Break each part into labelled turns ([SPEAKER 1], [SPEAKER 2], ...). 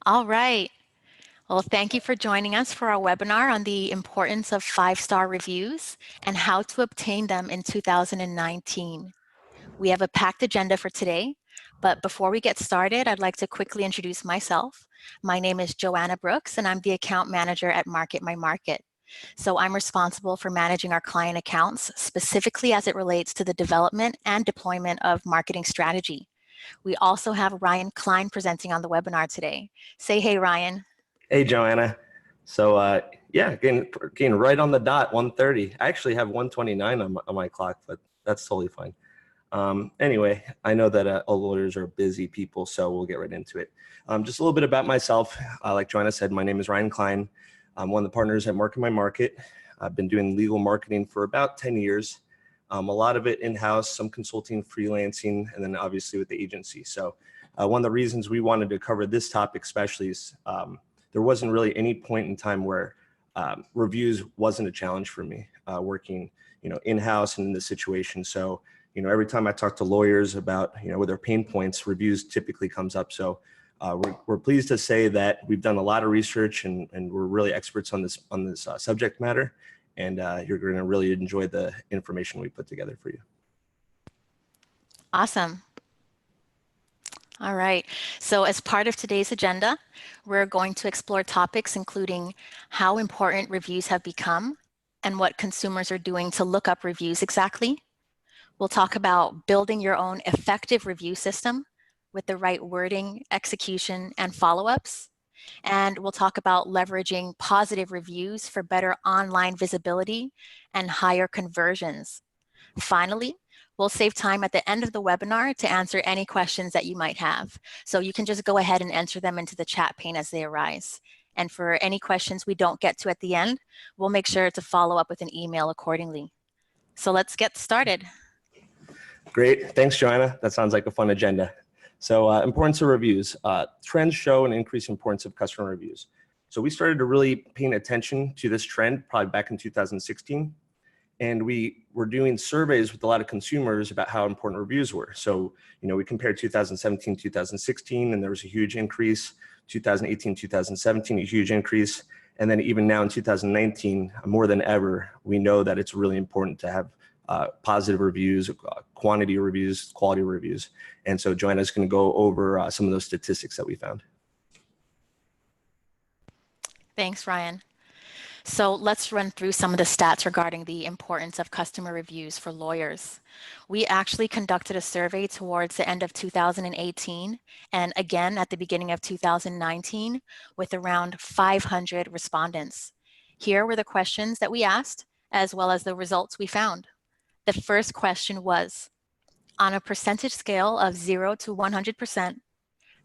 [SPEAKER 1] All right. Well, thank you for joining us for our webinar on the importance of five-star reviews and how to obtain them in 2019. We have a packed agenda for today, but before we get started, I'd like to quickly introduce myself. My name is Joanna Brooks, and I'm the account manager at Market My Market. So I'm responsible for managing our client accounts, specifically as it relates to the development and deployment of marketing strategy. We also have Ryan Klein presenting on the webinar today. Say hey, Ryan.
[SPEAKER 2] Hey, Joanna. So yeah, getting right on the dot, 1:30. I actually have 1:29 on my clock, but that's totally fine. Anyway, I know that all lawyers are busy people, so we'll get right into it. Just a little bit about myself. Like Joanna said, my name is Ryan Klein. I'm one of the partners at Market My Market. I've been doing legal marketing for about 10 years. A lot of it in-house, some consulting, freelancing, and then obviously with the agency. So one of the reasons we wanted to cover this topic especially is there wasn't really any point in time where reviews wasn't a challenge for me working, in-house and in this situation. So, every time I talk to lawyers about, with their pain points, reviews typically comes up. So we're pleased to say that we've done a lot of research and we're really experts on this subject matter. And you're going to really enjoy the information we put together for you.
[SPEAKER 1] Awesome. All right, so as part of today's agenda, we're going to explore topics including how important reviews have become and what consumers are doing to look up reviews exactly. We'll talk about building your own effective review system with the right wording, execution, and follow-ups. And we'll talk about leveraging positive reviews for better online visibility and higher conversions. Finally, we'll save time at the end of the webinar to answer any questions that you might have. So you can just go ahead and enter them into the chat pane as they arise. And for any questions we don't get to at the end, we'll make sure to follow up with an email accordingly. So let's get started.
[SPEAKER 2] Great, thanks, Joanna. That sounds like a fun agenda. So importance of reviews. Trends show an increased importance of customer reviews. So we started to really paying attention to this trend probably back in 2016. And we were doing surveys with a lot of consumers about how important reviews were. So, we compared 2017, 2016, and there was a huge increase. 2018, 2017, a huge increase. And then even now in 2019, more than ever, we know that it's really important to have positive reviews, quantity reviews, quality reviews. And so Joanna's going to go over some of those statistics that we found.
[SPEAKER 1] Thanks, Ryan. So let's run through some of the stats regarding the importance of customer reviews for lawyers. We actually conducted a survey towards the end of 2018 and again at the beginning of 2019 with around 500 respondents. Here were the questions that we asked as well as the results we found. The first question was, on a percentage scale of 0 to 100%,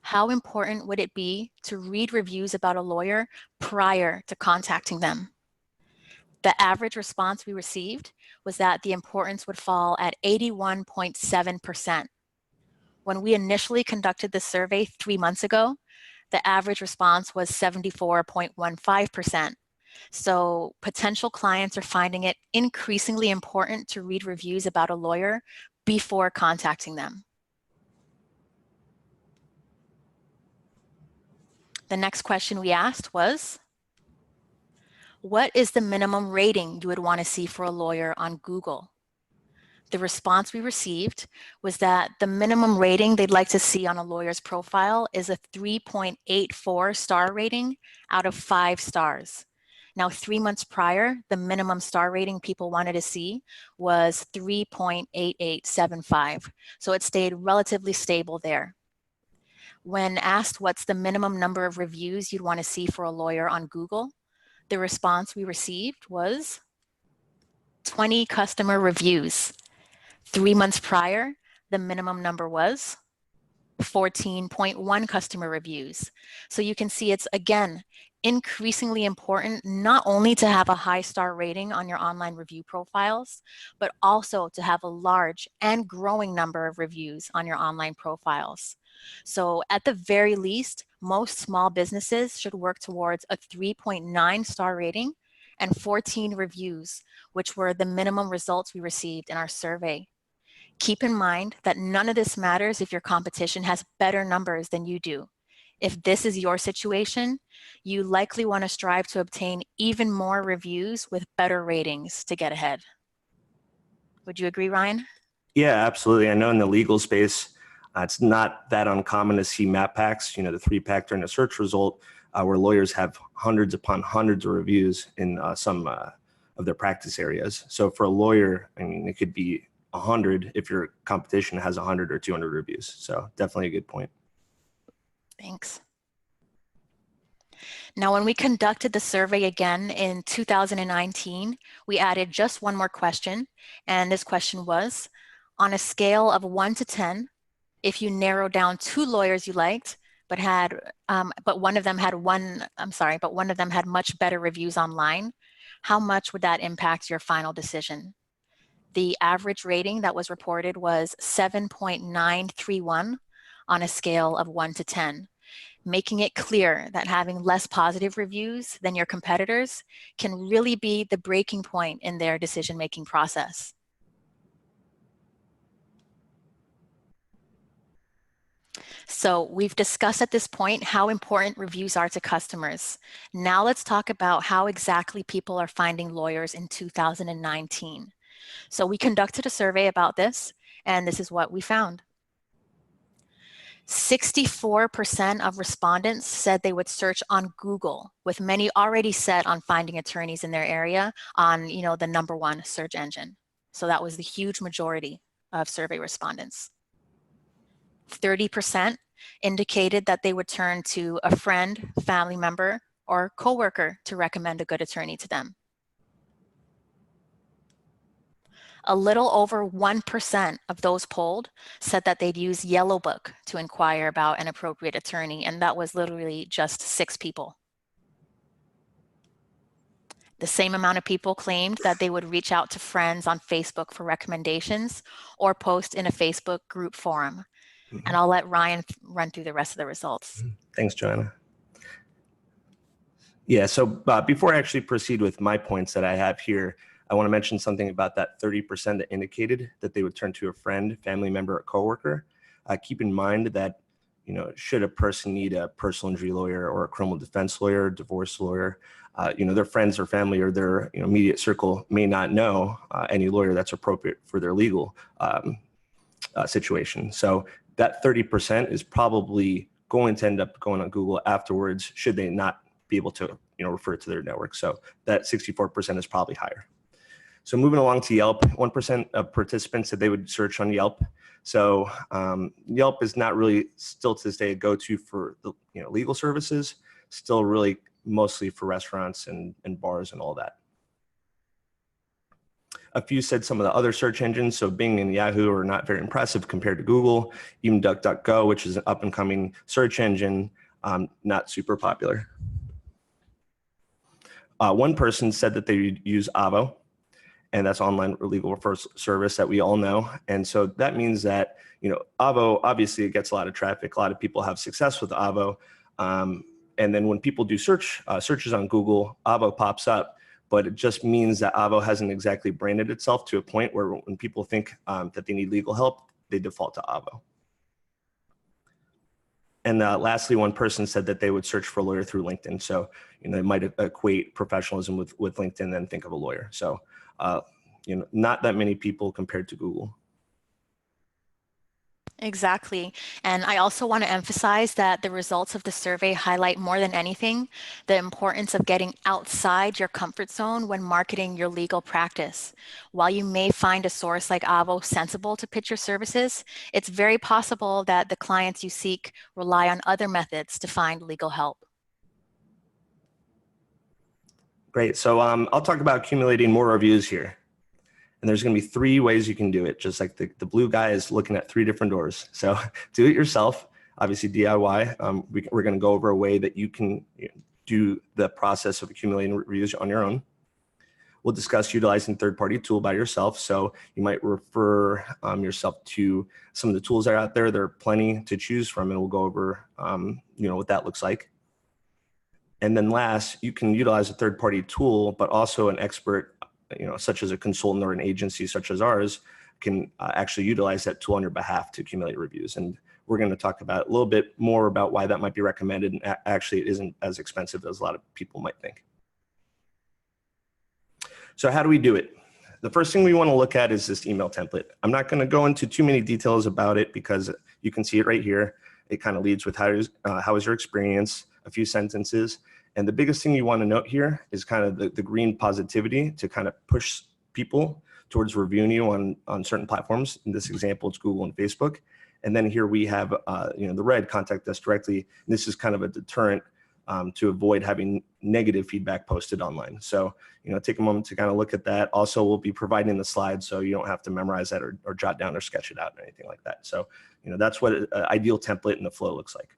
[SPEAKER 1] how important would it be to read reviews about a lawyer prior to contacting them? The average response we received was that the importance would fall at 81.7%. When we initially conducted this survey 3 months ago, the average response was 74.15%. So potential clients are finding it increasingly important to read reviews about a lawyer before contacting them. The next question we asked was, what is the minimum rating you would want to see for a lawyer on Google? The response we received was that the minimum rating they'd like to see on a lawyer's profile is a 3.84 star rating out of 5 stars. Now, 3 months prior, the minimum star rating people wanted to see was 3.8875. So it stayed relatively stable there. When asked what's the minimum number of reviews you'd want to see for a lawyer on Google, the response we received was 20 customer reviews. 3 months prior, the minimum number was 14.1 customer reviews. So you can see it's, again, increasingly important not only to have a high star rating on your online review profiles, but also to have a large and growing number of reviews on your online profiles. So at the very least, most small businesses should work towards a 3.9 star rating and 14 reviews, which were the minimum results we received in our survey. Keep in mind that none of this matters if your competition has better numbers than you do. If this is your situation, you likely want to strive to obtain even more reviews with better ratings to get ahead. Would you agree, Ryan?
[SPEAKER 2] Yeah, absolutely. I know in the legal space, it's not that uncommon to see map packs, the 3-pack during a search result, where lawyers have hundreds upon hundreds of reviews in some of their practice areas. So for a lawyer, I mean, it could be 100 if your competition has 100 or 200 reviews. So definitely a good point.
[SPEAKER 1] Thanks. Now, when we conducted the survey again in 2019, we added just one more question. And this question was, on a scale of 1 to 10, if you narrow down 2 lawyers you liked, but one of them had much better reviews online, how much would that impact your final decision? The average rating that was reported was 7.931 on a scale of 1 to 10, making it clear that having less positive reviews than your competitors can really be the breaking point in their decision-making process. So we've discussed at this point how important reviews are to customers. Now let's talk about how exactly people are finding lawyers in 2019. So we conducted a survey about this, and this is what we found. 64% of respondents said they would search on Google, with many already set on finding attorneys in their area on, the #1 search engine. So that was the huge majority of survey respondents. 30% indicated that they would turn to a friend, family member, or coworker to recommend a good attorney to them. A little over 1% of those polled said that they'd use Yellow Book to inquire about an appropriate attorney, and that was literally just 6 people. The same amount of people claimed that they would reach out to friends on Facebook for recommendations or post in a Facebook group forum. And I'll let Ryan run through the rest of the results.
[SPEAKER 2] Thanks, Joanna. Yeah, so before I actually proceed with my points that I have here, I want to mention something about that 30% that indicated that they would turn to a friend, family member, or coworker. Keep in mind that, should a person need a personal injury lawyer or a criminal defense lawyer, divorce lawyer, their friends or family or their immediate circle may not know any lawyer that's appropriate for their legal situation. So that 30% is probably going to end up going on Google afterwards, should they not be able to refer to their network. So that 64% is probably higher. So moving along to Yelp, 1% of participants said they would search on Yelp. So Yelp is not really still to this day a go-to for the legal services, still really mostly for restaurants and bars and all that. A few said some of the other search engines, so Bing and Yahoo, are not very impressive compared to Google. Even DuckDuckGo, which is an up-and-coming search engine, not super popular. One person said that they would use Avvo, and that's online legal referral service that we all know. And so that means that, Avvo, obviously it gets a lot of traffic. A lot of people have success with Avvo. And then when people do searches on Google, Avvo pops up, but it just means that Avvo hasn't exactly branded itself to a point where when people think that they need legal help, they default to Avvo. And lastly, one person said that they would search for a lawyer through LinkedIn. So, they might equate professionalism with LinkedIn and then think of a lawyer. So, not that many people compared to Google.
[SPEAKER 1] Exactly. And I also want to emphasize that the results of the survey highlight more than anything the importance of getting outside your comfort zone when marketing your legal practice. While you may find a source like Avvo sensible to pitch your services, it's very possible that the clients you seek rely on other methods to find legal help.
[SPEAKER 2] Great. So I'll talk about accumulating more reviews here. And there's going to be 3 ways you can do it, just like the blue guy is looking at 3 different doors. So do it yourself, obviously DIY. We're going to go over a way that you can do the process of accumulating reviews on your own. We'll discuss utilizing third-party tool by yourself. So you might refer yourself to some of the tools that are out there. There are plenty to choose from, and we'll go over what that looks like. And then last, you can utilize a third-party tool, but also an expert, such as a consultant or an agency such as ours, can actually utilize that tool on your behalf to accumulate reviews. And we're going to talk about a little bit more about why that might be recommended, and actually it isn't as expensive as a lot of people might think. So how do we do it? The first thing we want to look at is this email template. I'm not going to go into too many details about it because you can see it right here. It kind of leads with how is your experience, a few sentences. And the biggest thing you want to note here is kind of the green positivity to kind of push people towards reviewing you on certain platforms. In this example, it's Google and Facebook. And then here we have the red, contact us directly. And this is kind of a deterrent to avoid having negative feedback posted online. So, take a moment to kind of look at that. Also, we'll be providing the slides so you don't have to memorize that or jot down or sketch it out or anything like that. So, that's what an ideal template in the flow looks like.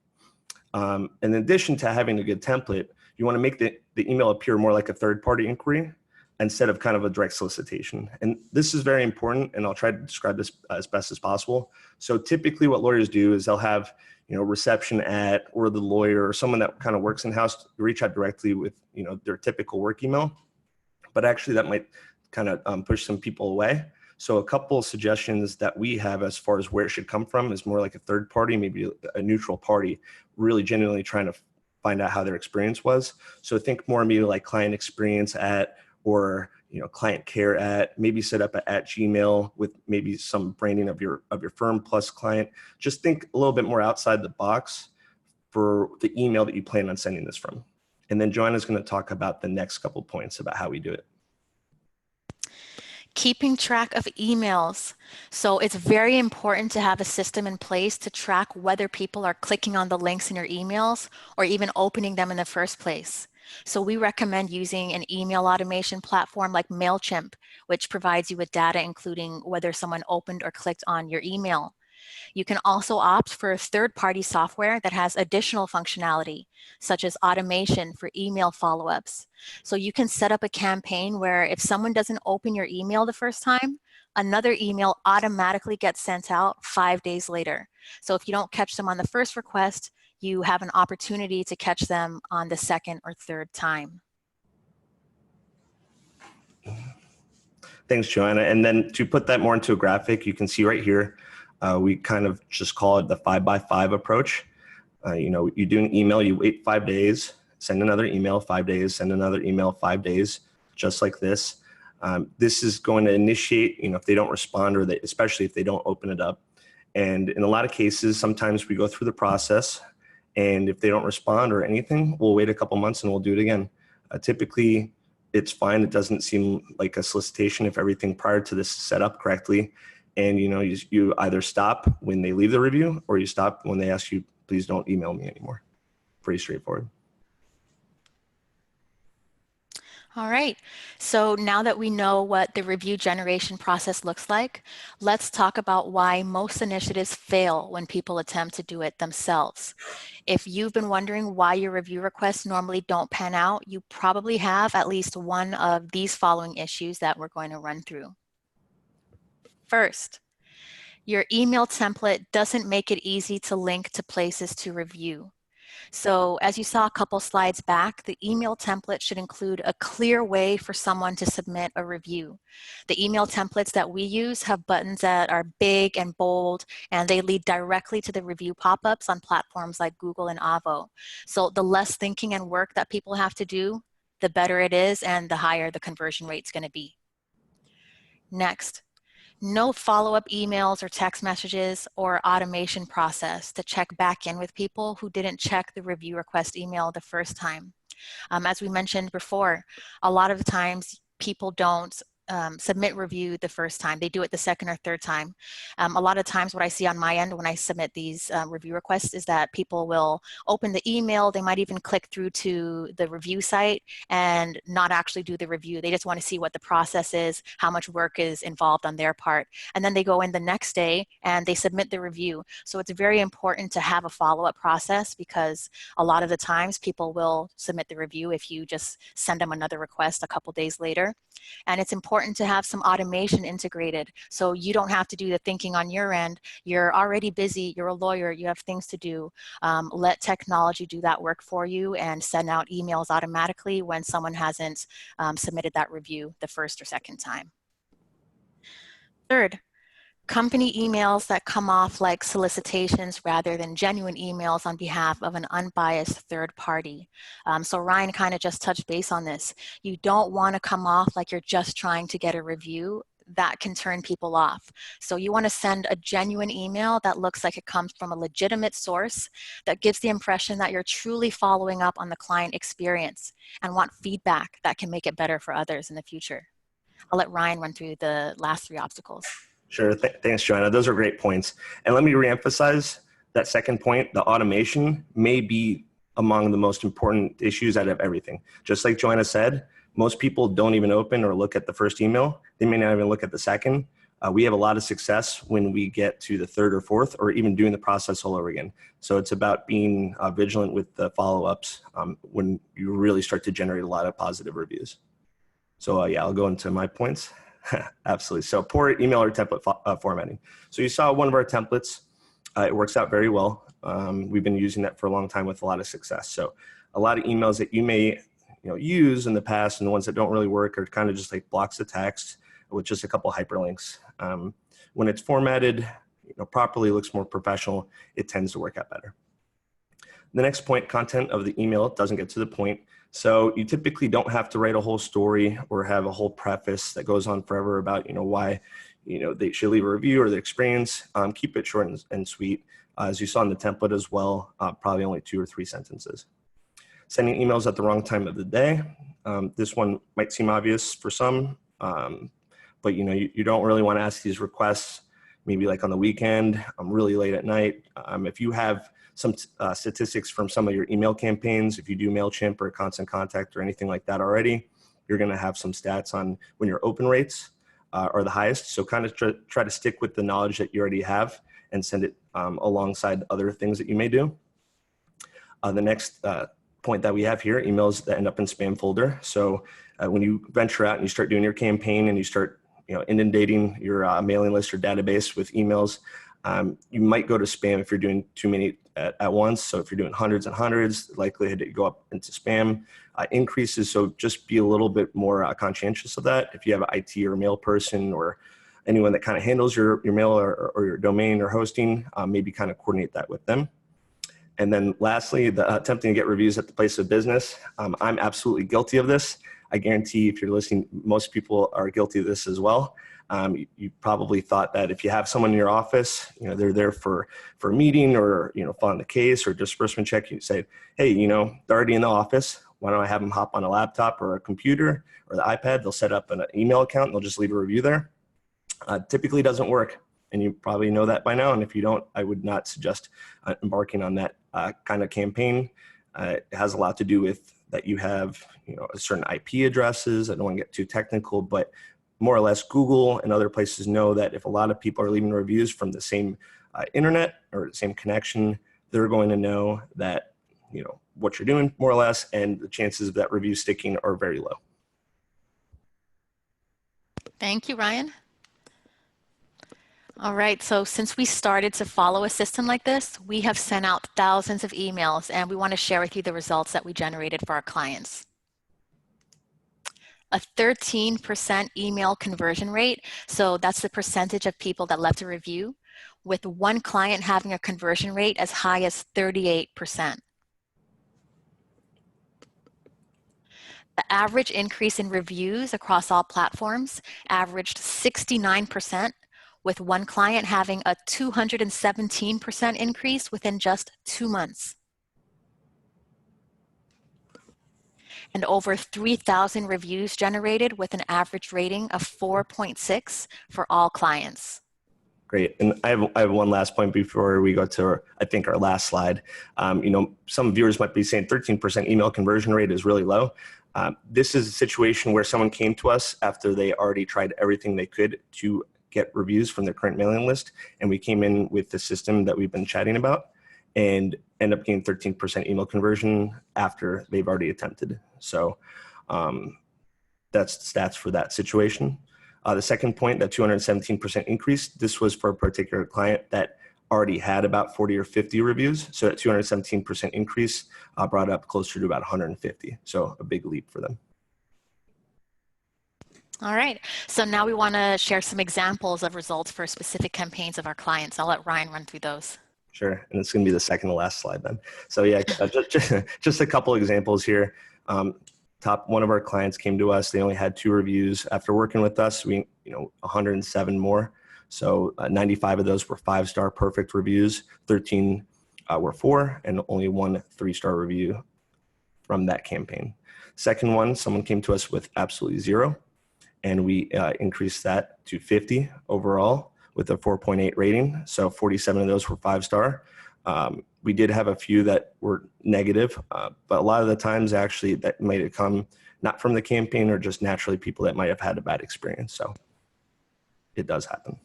[SPEAKER 2] In addition to having a good template, you want to make the email appear more like a third-party inquiry instead of kind of a direct solicitation. And this is very important, and I'll try to describe this as best as possible. So typically what lawyers do is they'll have reception at, or the lawyer or someone that kind of works in-house reach out directly with their typical work email, but actually that might kind of push some people away. So a couple of suggestions that we have as far as where it should come from is more like a third party, maybe a neutral party, really genuinely trying to find out how their experience was. So think more maybe like client experience at, or client care at, maybe set up at Gmail with maybe some branding of your firm plus client. Just think a little bit more outside the box for the email that you plan on sending this from. And then Joanna's going to talk about the next couple points about how we do it.
[SPEAKER 1] Keeping track of emails. So it's very important to have a system in place to track whether people are clicking on the links in your emails or even opening them in the first place. So we recommend using an email automation platform like MailChimp, which provides you with data including whether someone opened or clicked on your email. You can also opt for third-party software that has additional functionality, such as automation for email follow-ups. So you can set up a campaign where if someone doesn't open your email the first time, another email automatically gets sent out 5 days later. So if you don't catch them on the first request, you have an opportunity to catch them on the second or third time.
[SPEAKER 2] Thanks, Joanna. And then to put that more into a graphic, you can see right here, we kind of just call it the 5x5 approach. You do an email, you wait 5 days, send another email, 5 days, send another email, 5 days, just like this. This is going to initiate, if they don't respond or especially if they don't open it up. And in a lot of cases, sometimes we go through the process, and if they don't respond or anything, we'll wait a couple months and we'll do it again. Typically, it's fine. It doesn't seem like a solicitation if everything prior to this is set up correctly. And you either stop when they leave the review or you stop when they ask you, please don't email me anymore. Pretty straightforward.
[SPEAKER 1] All right, so now that we know what the review generation process looks like, let's talk about why most initiatives fail when people attempt to do it themselves. If you've been wondering why your review requests normally don't pan out, you probably have at least one of these following issues that we're going to run through. First, your email template doesn't make it easy to link to places to review. So as you saw a couple slides back, the email template should include a clear way for someone to submit a review. The email templates that we use have buttons that are big and bold, and they lead directly to the review pop-ups on platforms like Google and Avvo. So the less thinking and work that people have to do, the better it is and the higher the conversion rate's going to be. Next, no follow-up emails or text messages or automation process to check back in with people who didn't check the review request email the first time. As we mentioned before, a lot of the times people don't submit review the first time. They do it the second or third time. A lot of times what I see on my end when I submit these review requests is that people will open the email, they might even click through to the review site and not actually do the review. They just want to see what the process is, how much work is involved on their part. And then they go in the next day and they submit the review. So it's very important to have a follow-up process because a lot of the times people will submit the review if you just send them another request a couple days later. And it's important to have some automation integrated so you don't have to do the thinking on your end. You're already busy, you're a lawyer, you have things to do. Let technology do that work for you and send out emails automatically when someone hasn't submitted that review the first or second time. Third, Company emails that come off like solicitations rather than genuine emails on behalf of an unbiased third party. So Ryan kind of just touched base on this. You don't want to come off like you're just trying to get a review. That can turn people off. So you want to send a genuine email that looks like it comes from a legitimate source, that gives the impression that you're truly following up on the client experience and want feedback that can make it better for others in the future. I'll let Ryan run through the last 3 obstacles.
[SPEAKER 2] Sure. Thanks, Joanna. Those are great points. And let me reemphasize that second point. The automation may be among the most important issues out of everything. Just like Joanna said, most people don't even open or look at the first email. They may not even look at the second. We have a lot of success when we get to the third or fourth, or even doing the process all over again. So it's about being vigilant with the follow-ups when you really start to generate a lot of positive reviews. So yeah, I'll go into my points. Absolutely. So poor email or template formatting. So you saw one of our templates. It works out very well. We've been using that for a long time with a lot of success. So a lot of emails that you may use in the past, and the ones that don't really work, are kind of just like blocks of text with just a couple hyperlinks. When it's formatted properly, looks more professional, it tends to work out better. The next point, content of the email doesn't get to the point. So you typically don't have to write a whole story or have a whole preface that goes on forever about why they should leave a review or their experience. Keep it short and sweet. As you saw in the template as well, probably only 2 or 3 sentences. Sending emails at the wrong time of the day. This one might seem obvious for some, but you don't really want to ask these requests maybe like on the weekend, really late at night. If you have some statistics from some of your email campaigns, if you do MailChimp or Constant Contact or anything like that already, you're going to have some stats on when your open rates are the highest. So kind of try to stick with the knowledge that you already have and send it alongside other things that you may do. The next point that we have here, emails that end up in spam folder. So when you venture out and you start doing your campaign and you start inundating your mailing list or database with emails, you might go to spam if you're doing too many at once. So if you're doing hundreds and hundreds, the likelihood that you go up into spam increases. So just be a little bit more conscientious of that. If you have an IT or mail person or anyone that kind of handles your mail or your domain or hosting, maybe kind of coordinate that with them. And then lastly, attempting to get reviews at the place of business. I'm absolutely guilty of this. I guarantee if you're listening, most people are guilty of this as well. You probably thought that if you have someone in your office, they're there for a meeting or, filing the case or disbursement check, you say, hey, they're already in the office. Why don't I have them hop on a laptop or a computer or the iPad? They'll set up an email account and they'll just leave a review there. Typically doesn't work. And you probably know that by now. And if you don't, I would not suggest embarking on that kind of campaign. It has a lot to do with that you have, a certain IP addresses. I don't want to get too technical, but more or less Google and other places know that if a lot of people are leaving reviews from the same internet or the same connection, they're going to know that, what you're doing more or less, and the chances of that review sticking are very low.
[SPEAKER 1] Thank you, Ryan. All right, so since we started to follow a system like this, we have sent out thousands of emails, and we want to share with you the results that we generated for our clients. A 13% email conversion rate, so that's the percentage of people that left a review, with one client having a conversion rate as high as 38%. The average increase in reviews across all platforms averaged 69%, with one client having a 217% increase within just 2 months. And over 3,000 reviews generated with an average rating of 4.6 for all clients.
[SPEAKER 2] Great. And I have one last point before we go to, I think, our last slide. Some viewers might be saying 13% email conversion rate is really low. This is a situation where someone came to us after they already tried everything they could to get reviews from their current mailing list. And we came in with the system that we've been chatting about and end up getting 13% email conversion after they've already attempted. So that's stats for that situation. The second point, that 217% increase, this was for a particular client that already had about 40 or 50 reviews. So that 217% increase brought up closer to about 150. So a big leap for them.
[SPEAKER 1] All right. So now we want to share some examples of results for specific campaigns of our clients. I'll let Ryan run through those.
[SPEAKER 2] Sure, and it's going to be the second to last slide then. So yeah, just a couple examples here. One of our clients came to us. They only had 2 reviews. After working with us, 107 more. So 95 of those were 5-star perfect reviews. 13 were 4, and only 1 3-star review from that campaign. Second one, someone came to us with absolutely 0, and we increased that to 50 overall with a 4.8 rating. So 47 of those were 5-star. We did have a few that were negative, but a lot of the times actually that might have come not from the campaign or just naturally people that might have had a bad experience. So it does happen.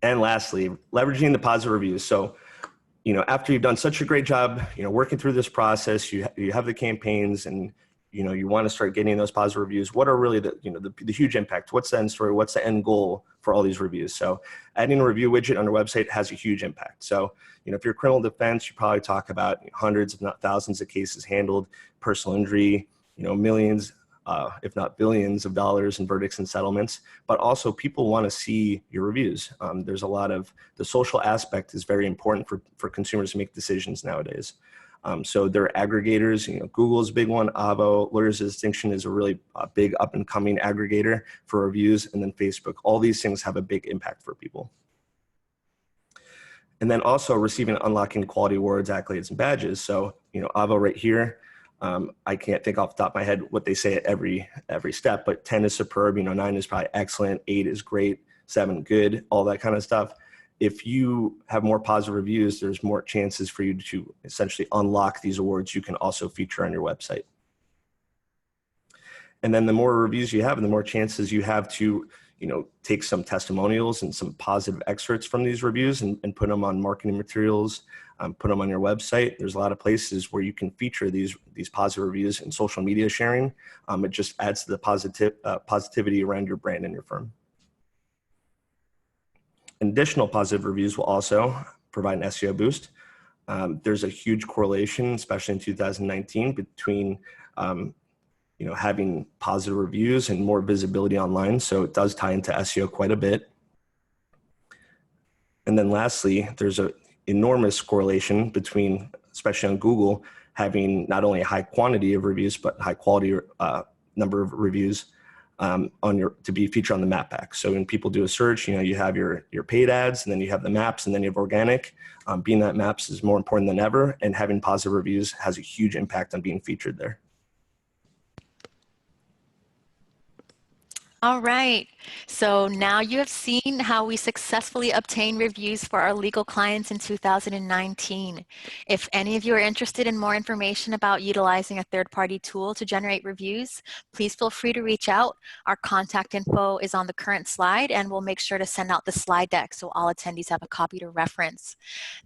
[SPEAKER 2] And lastly, leveraging the positive reviews. So, after you've done such a great job, working through this process, you have the campaigns and, you want to start getting those positive reviews. What are really the huge impact? What's the end story? What's the end goal for all these reviews? So adding a review widget on your website has a huge impact. So, if you're criminal defense, you probably talk about hundreds, if not thousands of cases handled, personal injury, millions, if not billions of dollars in verdicts and settlements, but also people want to see your reviews. There's a lot of, the social aspect is very important for consumers to make decisions nowadays. So there are aggregators, Google is a big one, Avvo, Lawyers of Distinction is a really big up and coming aggregator for reviews, and then Facebook. All these things have a big impact for people. And then also receiving and unlocking quality awards, accolades, and badges. So, Avvo right here, I can't think off the top of my head what they say at every step, but 10 is superb, 9 is probably excellent, 8 is great, 7 good, all that kind of stuff. If you have more positive reviews, there's more chances for you to essentially unlock these awards you can also feature on your website. And then the more reviews you have and the more chances you have to, take some testimonials and some positive excerpts from these reviews and put them on marketing materials, put them on your website. There's a lot of places where you can feature these positive reviews in social media sharing. It just adds to the positivity around your brand and your firm. Additional positive reviews will also provide an SEO boost. There's a huge correlation, especially in 2019, between having positive reviews and more visibility online. So it does tie into SEO quite a bit. And then lastly, there's an enormous correlation between, especially on Google, having not only a high quantity of reviews, but high quality number of reviews to be featured on the map pack. So when people do a search, you have your paid ads, and then you have the maps, and then you have organic. Being that maps is more important than ever, and having positive reviews has a huge impact on being featured there.
[SPEAKER 1] All right, so now you have seen how we successfully obtain reviews for our legal clients in 2019. If any of you are interested in more information about utilizing a third-party tool to generate reviews, please feel free to reach out. Our contact info is on the current slide, and we'll make sure to send out the slide deck so all attendees have a copy to reference.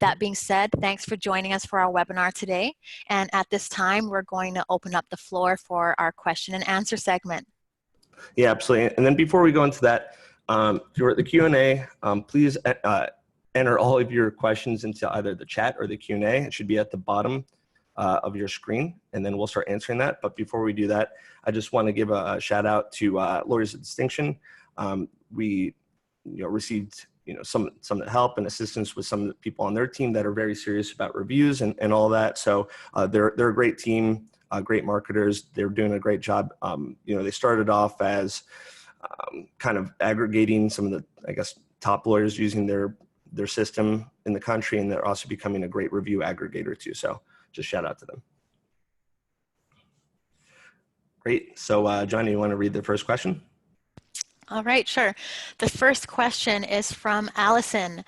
[SPEAKER 1] That being said, thanks for joining us for our webinar today. And at this time, we're going to open up the floor for our question and answer segment.
[SPEAKER 2] Yeah, absolutely. And then before we go into that, if you're at the Q&A, please enter all of your questions into either the chat or the Q&A. It should be at the bottom of your screen, and then we'll start answering that. But before we do that, I just want to give a shout out to Lawyers of Distinction. We received some help and assistance with some of the people on their team that are very serious about reviews and all that. So they're a great team. Great marketers. They're doing a great job. They started off as kind of aggregating some of the, I guess, top lawyers using their system in the country, and they're also becoming a great review aggregator too. So just shout out to them. Great. So Joanna, you want to read the first question?
[SPEAKER 1] All right, sure. The first question is from Allison.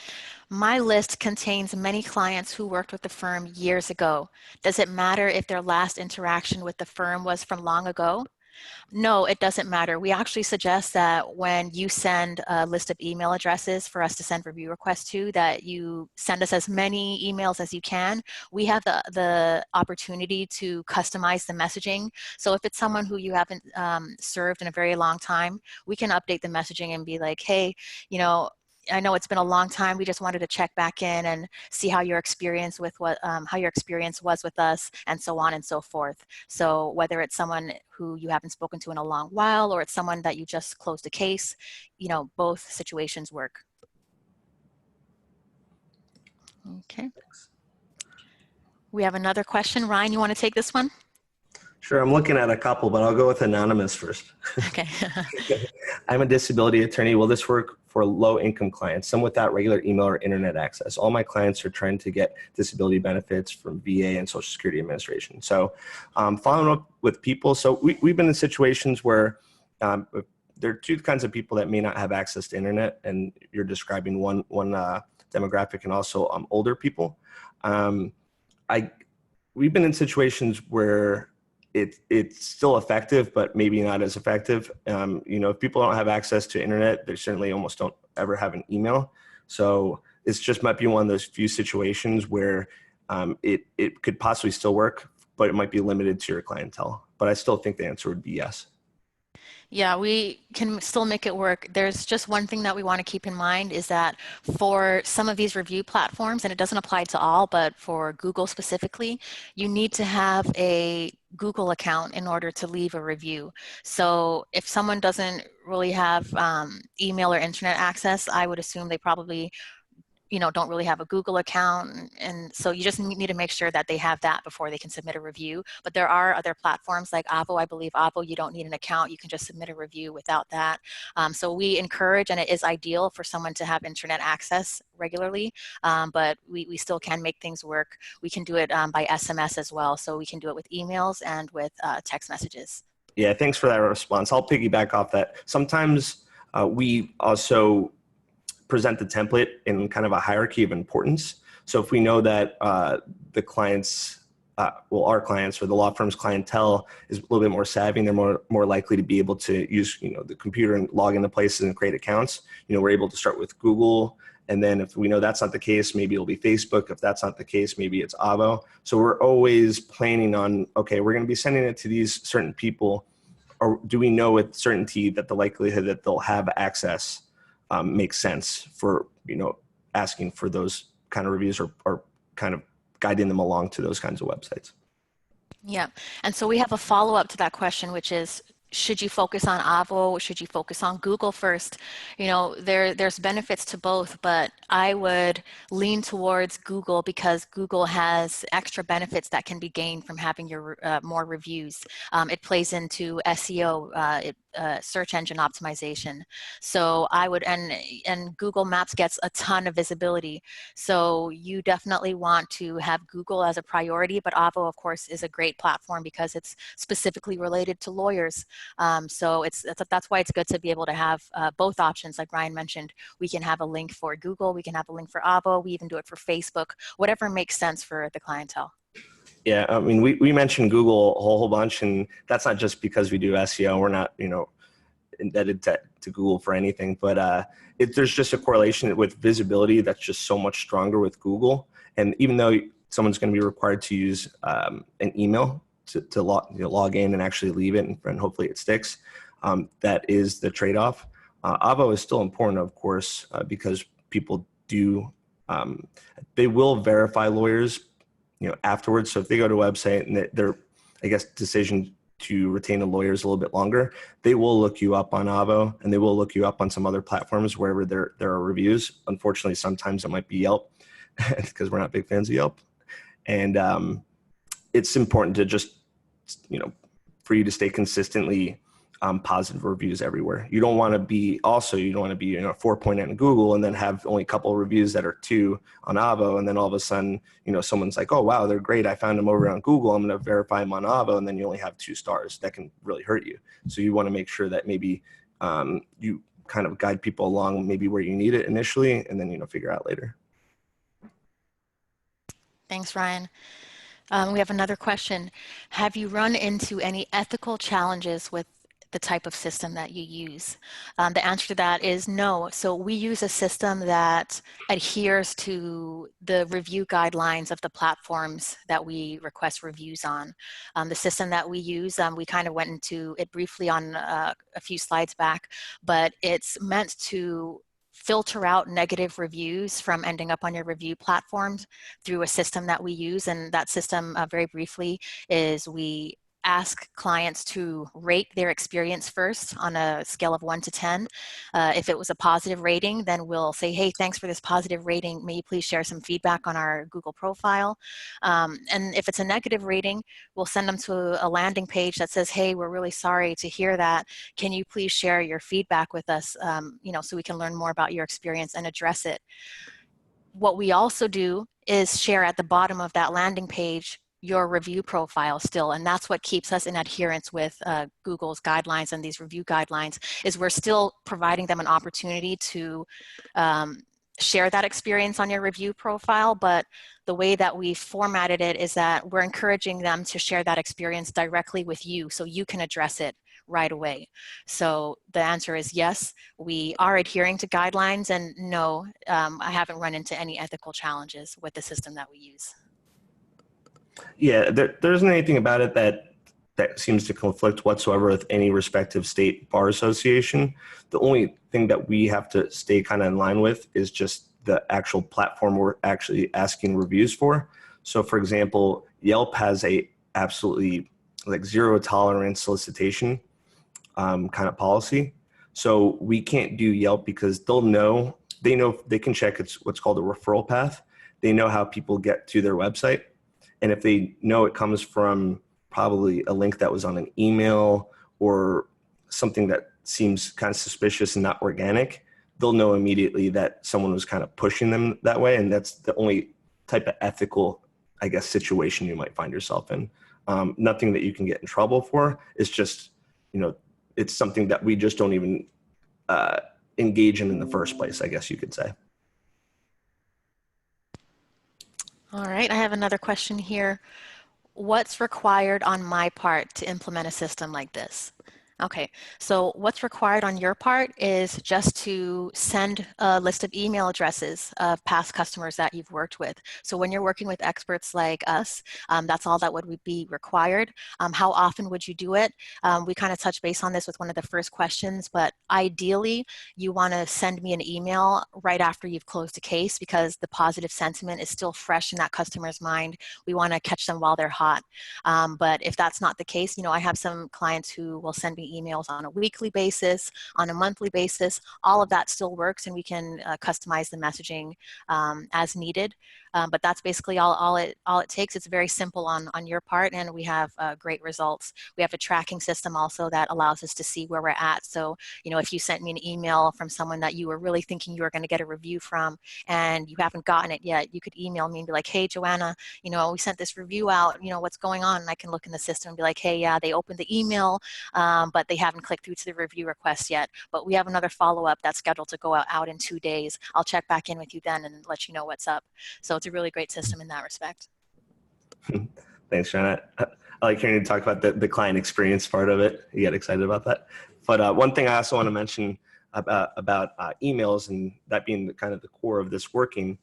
[SPEAKER 1] My list contains many clients who worked with the firm years ago. Does it matter if their last interaction with the firm was from long ago? No, it doesn't matter. We actually suggest that when you send a list of email addresses for us to send review requests to, that you send us as many emails as you can. We have the opportunity to customize the messaging. So if it's someone who you haven't served in a very long time, we can update the messaging and be like, hey, I know it's been a long time. We just wanted to check back in and see how your experience with how your experience was with us, and so on and so forth. So whether it's someone who you haven't spoken to in a long while, or it's someone that you just closed a case, both situations work. Okay. We have another question. Ryan, you want to take this one?
[SPEAKER 2] Sure, I'm looking at a couple, but I'll go with anonymous first.
[SPEAKER 1] Okay.
[SPEAKER 2] I'm a disability attorney. Will this work for low-income clients, some without regular email or internet access? All my clients are trying to get disability benefits from VA and Social Security Administration. So following up with people, so we've been in situations where there are two kinds of people that may not have access to internet, and you're describing one demographic, and also older people. We've been in situations where it's still effective, but maybe not as effective. If people don't have access to internet, they certainly almost don't ever have an email. So it's just might be one of those few situations where it could possibly still work, but it might be limited to your clientele. But I still think the answer would be yes.
[SPEAKER 1] Yeah, we can still make it work. There's just one thing that we want to keep in mind is that for some of these review platforms, and it doesn't apply to all, but for Google specifically, you need to have a Google account in order to leave a review. So if someone doesn't really have email or internet access, I would assume they probably don't really have a Google account. And so you just need to make sure that they have that before they can submit a review. But there are other platforms like Avvo. I believe Avvo, you don't need an account. You can just submit a review without that. So we encourage, and it is ideal for someone to have internet access regularly, but we still can make things work. We can do it by SMS as well. So we can do it with emails and with text messages.
[SPEAKER 2] Yeah, thanks for that response. I'll piggyback off that. Sometimes we also present the template in kind of a hierarchy of importance. So if we know that the clients, our clients or the law firm's clientele is a little bit more savvy, and they're more likely to be able to use the computer and log into places and create accounts. We're able to start with Google, and then if we know that's not the case, maybe it'll be Facebook. If that's not the case, maybe it's Avvo. So we're always planning on, okay, we're going to be sending it to these certain people, or do we know with certainty that the likelihood that they'll have access makes sense for asking for those kind of reviews, or kind of guiding them along to those kinds of websites.
[SPEAKER 1] Yeah, and so we have a follow-up to that question, which is, should you focus on Avvo or should you focus on Google first? There's benefits to both, but I would lean towards Google because Google has extra benefits that can be gained from having your more reviews. It plays into SEO, search engine optimization. So I would, and Google Maps gets a ton of visibility. So you definitely want to have Google as a priority, but Avvo, of course, is a great platform because it's specifically related to lawyers. So that's why it's good to be able to have both options. Like Ryan mentioned, we can have a link for Google, we can have a link for Avvo, we even do it for Facebook, whatever makes sense for the clientele.
[SPEAKER 2] Yeah, I mean, we mentioned Google a whole bunch, and that's not just because we do SEO. We're not, indebted to Google for anything, but there's just a correlation with visibility that's just so much stronger with Google. And even though someone's going to be required to use an email to log in and actually leave it, and hopefully it sticks, that is the trade-off. Avvo is still important, of course, because people do, they will verify lawyers afterwards. So if they go to a website and their, I guess, decision to retain a lawyer is a little bit longer, they will look you up on Avvo, and they will look you up on some other platforms wherever there are reviews. Unfortunately, sometimes it might be Yelp because we're not big fans of Yelp. And it's important to just, for you to stay consistently positive reviews everywhere. You don't want to be 4.8 in Google and then have only a couple of reviews that are 2 on Avvo, and then all of a sudden, someone's like, oh wow, they're great, I found them over on Google, I'm going to verify them on Avvo, and then you only have 2 stars. That can really hurt you. So you want to make sure that maybe you kind of guide people along maybe where you need it initially, and then figure out later.
[SPEAKER 1] Thanks, Ryan. We have another question. Have you run into any ethical challenges with the type of system that you use? The answer to that is no. So we use a system that adheres to the review guidelines of the platforms that we request reviews on. The system that we use, we kind of went into it briefly on a few slides back, but it's meant to filter out negative reviews from ending up on your review platforms through a system that we use. And that system, very briefly, is we ask clients to rate their experience first on a scale of 1 to 10. If it was a positive rating, then we'll say, hey, thanks for this positive rating. May you please share some feedback on our Google profile? And if it's a negative rating, we'll send them to a landing page that says, hey, we're really sorry to hear that. Can you please share your feedback with us, so we can learn more about your experience and address it? What we also do is share at the bottom of that landing page your review profile still, and that's what keeps us in adherence with Google's guidelines and these review guidelines, is we're still providing them an opportunity to share that experience on your review profile, but the way that we formatted it is that we're encouraging them to share that experience directly with you so you can address it right away. So the answer is yes, we are adhering to guidelines, and no, I haven't run into any ethical challenges with the system that we use.
[SPEAKER 2] Yeah, there isn't anything about it that seems to conflict whatsoever with any respective state bar association. The only thing that we have to stay kind of in line with is just the actual platform we're actually asking reviews for. So for example, Yelp has a absolutely like zero tolerance solicitation kind of policy. So we can't do Yelp because they know they can check it's what's called a referral path. They know how people get to their website. And if they know it comes from probably a link that was on an email or something that seems kind of suspicious and not organic, they'll know immediately that someone was kind of pushing them that way. And that's the only type of ethical, I guess, situation you might find yourself in. Nothing that you can get in trouble for. It's just, it's something that we just don't even engage in the first place, I guess you could say.
[SPEAKER 1] All right, I have another question here. What's required on my part to implement a system like this? Okay, so what's required on your part is just to send a list of email addresses of past customers that you've worked with. So when you're working with experts like us, that's all that would be required. How often would you do it? We kind of touched base on this with one of the first questions, but ideally you want to send me an email right after you've closed a case, because the positive sentiment is still fresh in that customer's mind. We want to catch them while they're hot. But if that's not the case, I have some clients who will send me emails on a weekly basis, on a monthly basis. All of that still works, and we can customize the messaging as needed. But that's basically all it takes. It's very simple on your part, and we have great results. We have a tracking system also that allows us to see where we're at. So, if you sent me an email from someone that you were really thinking you were going to get a review from and you haven't gotten it yet, you could email me and be like, hey, Joanna, we sent this review out, what's going on? And I can look in the system and be like, hey, yeah, they opened the email, but they haven't clicked through to the review request yet. But we have another follow-up that's scheduled to go out in 2 days. I'll check back in with you then and let you know what's up. So it's a really great system in that respect.
[SPEAKER 2] Thanks, Joanna. I like hearing you talk about the client experience part of it. You get excited about that. But one thing I also want to mention about emails, and that being kind of the core of this working,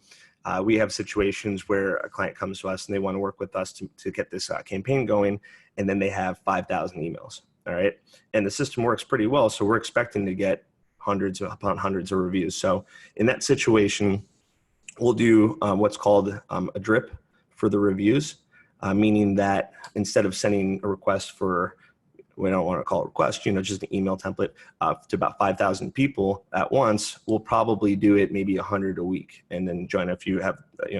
[SPEAKER 2] we have situations where a client comes to us and they want to work with us to get this campaign going, and then they have 5,000 emails, all right? And the system works pretty well, so we're expecting to get hundreds upon hundreds of reviews. So in that situation, we'll do what's called a drip for the reviews, meaning that instead of sending a request for, we don't want to call it a request, just an email template to about 5,000 people at once, we'll probably do it maybe 100 a week. And then Joanna, if you have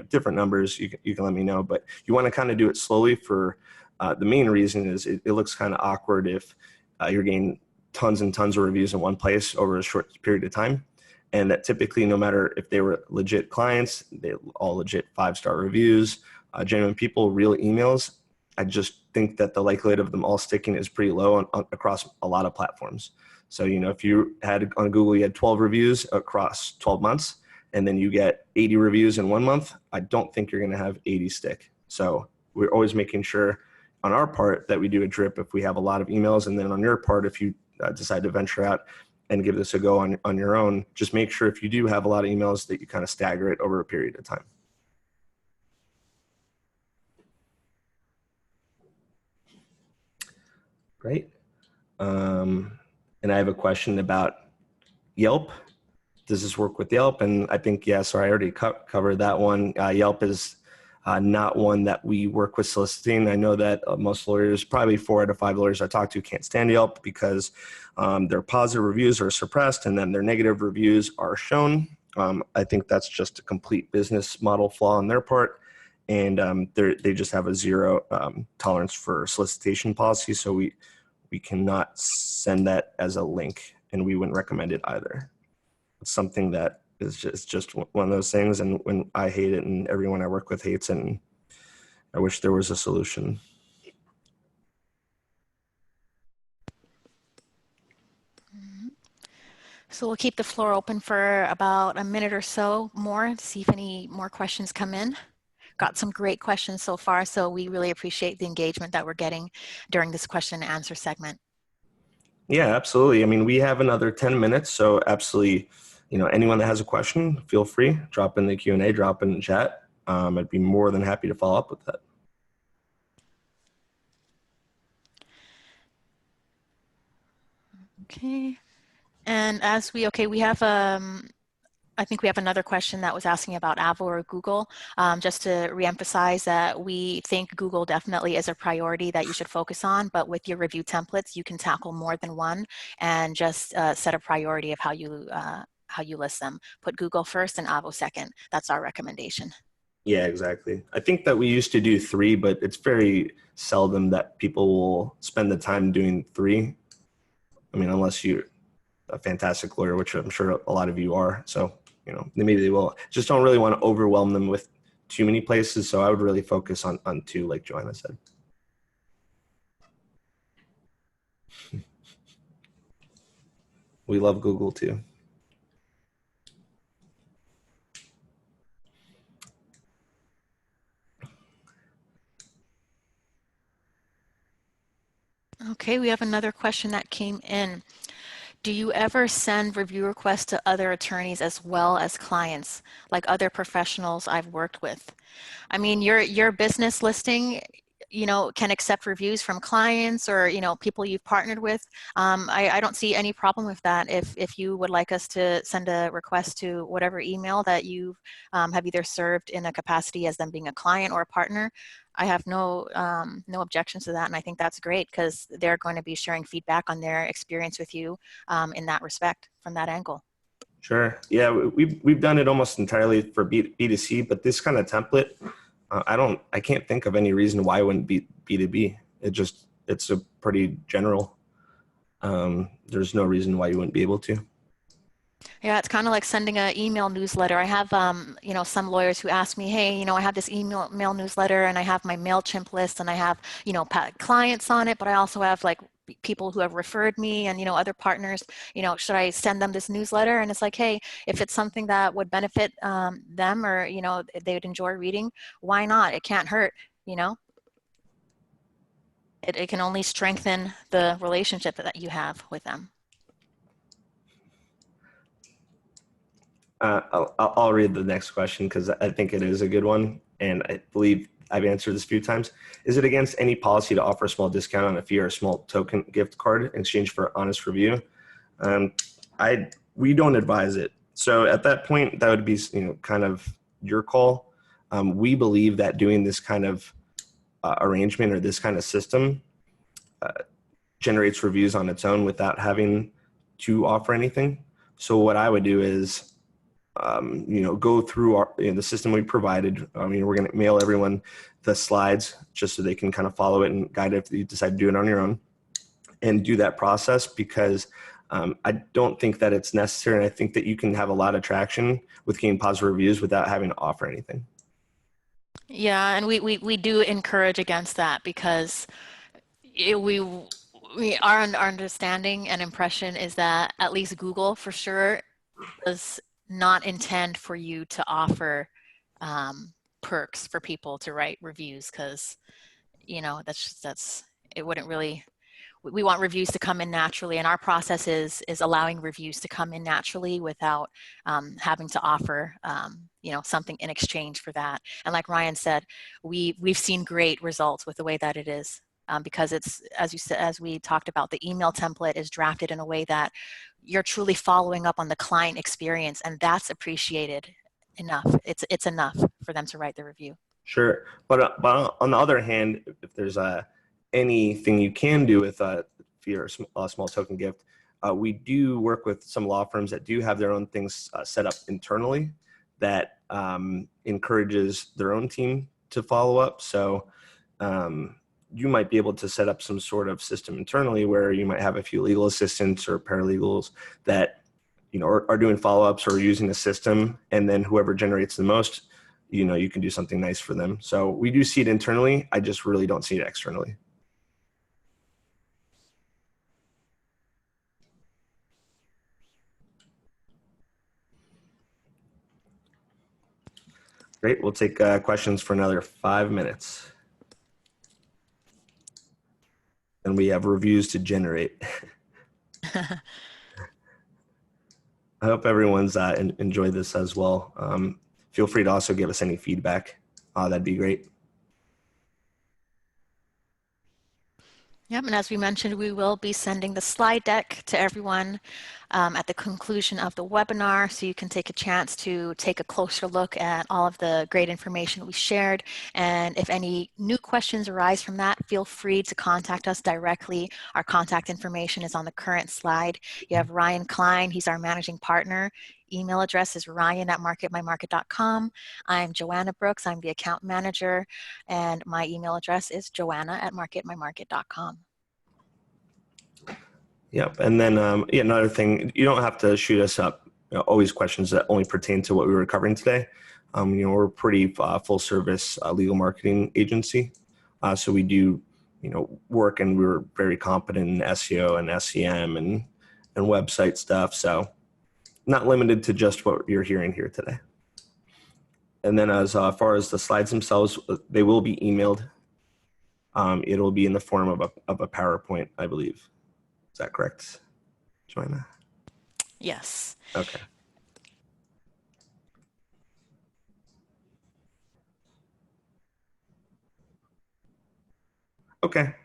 [SPEAKER 2] different numbers, you can let me know, but you want to kind of do it slowly for the main reason is it looks kind of awkward if you're getting tons and tons of reviews in one place over a short period of time. And that typically, no matter if they were legit clients, they all legit 5-star reviews, genuine people, real emails, I just think that the likelihood of them all sticking is pretty low across a lot of platforms. So, if you had on Google, you had 12 reviews across 12 months, and then you get 80 reviews in 1 month, I don't think you're going to have 80 stick. So we're always making sure on our part that we do a drip if we have a lot of emails. And then on your part, if you decide to venture out and give this a go on your own, just make sure if you do have a lot of emails that you kind of stagger it over a period of time. Great. And I have a question about Yelp. does this work with Yelp? And I think, yeah, so I already covered that one. Yelp is not one that we work with soliciting. I know that most lawyers, probably 4 out of 5 lawyers I talk to, can't stand Yelp because their positive reviews are suppressed and then their negative reviews are shown. I think that's just a complete business model flaw on their part. And they just have a zero tolerance for solicitation policy. So we cannot send that as a link, and we wouldn't recommend it either. It's something that is just one of those things, and when I hate it and everyone I work with hates it, and I wish there was a solution.
[SPEAKER 1] So we'll keep the floor open for about a minute or so more to see if any more questions come in. Got some great questions so far, so we really appreciate the engagement that we're getting during this question and answer segment.
[SPEAKER 2] Yeah, absolutely. I mean, we have another 10 minutes, so absolutely, anyone that has a question, feel free, drop in the Q&A, drop in the chat. I'd be more than happy to follow up with that.
[SPEAKER 1] Okay. And we have, I think we have another question that was asking about Avvo or Google. Just to reemphasize that we think Google definitely is a priority that you should focus on, but with your review templates, you can tackle more than one and just set a priority of how you list them. Put Google first and Avvo second. That's our recommendation.
[SPEAKER 2] Yeah, exactly. I think that we used to do 3, but it's very seldom that people will spend the time doing 3. I mean, unless you're a fantastic lawyer, which I'm sure a lot of you are. So, maybe they will. Just don't really want to overwhelm them with too many places. So I would really focus on 2, like Joanna said. We love Google too.
[SPEAKER 1] Okay, we have another question that came in. Do you ever send review requests to other attorneys as well as clients, like other professionals I've worked with? I mean, your business listing, can accept reviews from clients or, people you've partnered with. I don't see any problem with that. If you would like us to send a request to whatever email that you have either served in a capacity as them being a client or a partner, I have no objections to that. And I think that's great because they're going to be sharing feedback on their experience with you in that respect from that angle.
[SPEAKER 2] Sure. Yeah, we've done it almost entirely for B2C, but this kind of template, I can't think of any reason why it wouldn't be B2B. It's a pretty general. There's no reason why you wouldn't be able to.
[SPEAKER 1] Yeah, it's kind of like sending an email newsletter. I have, some lawyers who ask me, hey, I have this email newsletter and I have my MailChimp list and I have, clients on it, but I also have like people who have referred me and, other partners, should I send them this newsletter? And it's like, hey, if it's something that would benefit them or, they would enjoy reading, why not? It can't hurt, It can only strengthen the relationship that you have with them.
[SPEAKER 2] I'll read the next question because I think it is a good one, and I believe I've answered this a few times. Is it against any policy to offer a small discount on a fee or a small token gift card in exchange for honest review? We don't advise it. So at that point, that would be kind of your call. We believe that doing this kind of arrangement or this kind of system generates reviews on its own without having to offer anything. So what I would do is go through the system we provided. We're going to mail everyone the slides just so they can kind of follow it and guide it if you decide to do it on your own and do that process because I don't think that it's necessary. And I think that you can have a lot of traction with getting positive reviews without having to offer anything.
[SPEAKER 1] Yeah, and we do encourage against that because our understanding and impression is that at least Google for sure does not intend for you to offer perks for people to write reviews because it wouldn't really. We want reviews to come in naturally, and our process is allowing reviews to come in naturally without having to offer something in exchange for that. And like Ryan said, we've seen great results with the way that it is. Because it's, as you said, as we talked about, the email template is drafted in a way that you're truly following up on the client experience, and that's appreciated enough. It's enough for them to write the review.
[SPEAKER 2] Sure, but on the other hand, if there's anything you can do with for your small token gift, we do work with some law firms that do have their own things set up internally that encourages their own team to follow up. So you might be able to set up some sort of system internally where you might have a few legal assistants or paralegals that are doing follow-ups or using a system, and then whoever generates the most, you can do something nice for them. So we do see it internally. I just really don't see it externally. Great. We'll take questions for another 5 minutes. And we have reviews to generate. I hope everyone's enjoyed this as well. Feel free to also give us any feedback. That'd be great.
[SPEAKER 1] Yep, and as we mentioned, we will be sending the slide deck to everyone at the conclusion of the webinar, so you can take a chance to take a closer look at all of the great information we shared. And if any new questions arise from that, feel free to contact us directly. Our contact information is on the current slide. You have Ryan Klein, he's our managing partner. Email address is ryan@marketmymarket.com. I'm Joanna Brooks, I'm the account manager, and my email address is joanna@marketmymarket.com.
[SPEAKER 2] Yep. And then another thing, you don't have to shoot us up always questions that only pertain to what we were covering today. We're a pretty full service legal marketing agency. So we do, work, and we're very competent in SEO and SEM and website stuff. So not limited to just what you're hearing here today. And then as far as the slides themselves, they will be emailed. It'll be in the form of a PowerPoint, I believe. Is that correct, Joanna?
[SPEAKER 1] Yes.
[SPEAKER 2] Okay. Okay.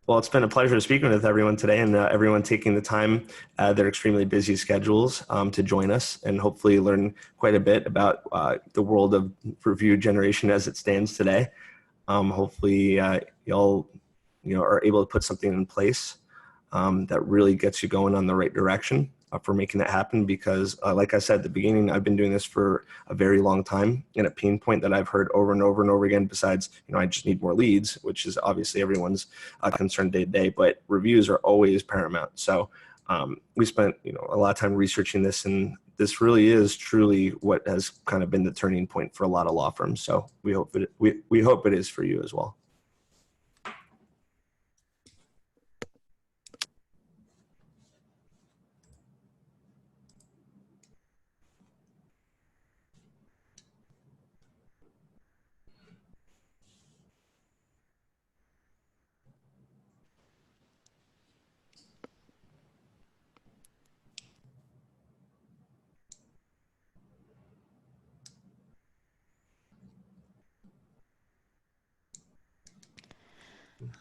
[SPEAKER 2] Well, it's been a pleasure speaking with everyone today, and everyone taking the time, their extremely busy schedules, to join us and hopefully learn quite a bit about the world of review generation as it stands today. Hopefully y'all are able to put something in place that really gets you going on the right direction for making that happen, because like I said at the beginning, I've been doing this for a very long time, and a pain point that I've heard over and over and over again, besides I just need more leads, which is obviously everyone's concern day to day, but reviews are always paramount. So we spent a lot of time researching this, and this really is truly what has kind of been the turning point for a lot of law firms. So we hope it is for you as well.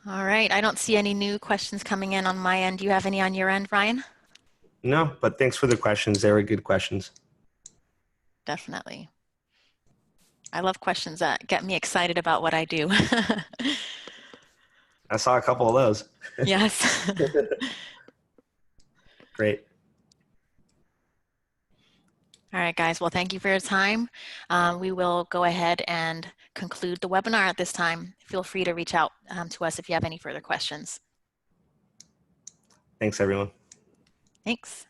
[SPEAKER 1] All right. I don't see any new questions coming in on my end. Do you have any on your end, Ryan?
[SPEAKER 2] No, but thanks for the questions. They were good questions.
[SPEAKER 1] Definitely. I love questions that get me excited about what I do.
[SPEAKER 2] I saw a couple of those.
[SPEAKER 1] Yes.
[SPEAKER 2] Great.
[SPEAKER 1] All right, guys. Well, thank you for your time. We will go ahead and conclude the webinar at this time. Feel free to reach out to us if you have any further questions.
[SPEAKER 2] Thanks, everyone.
[SPEAKER 1] Thanks.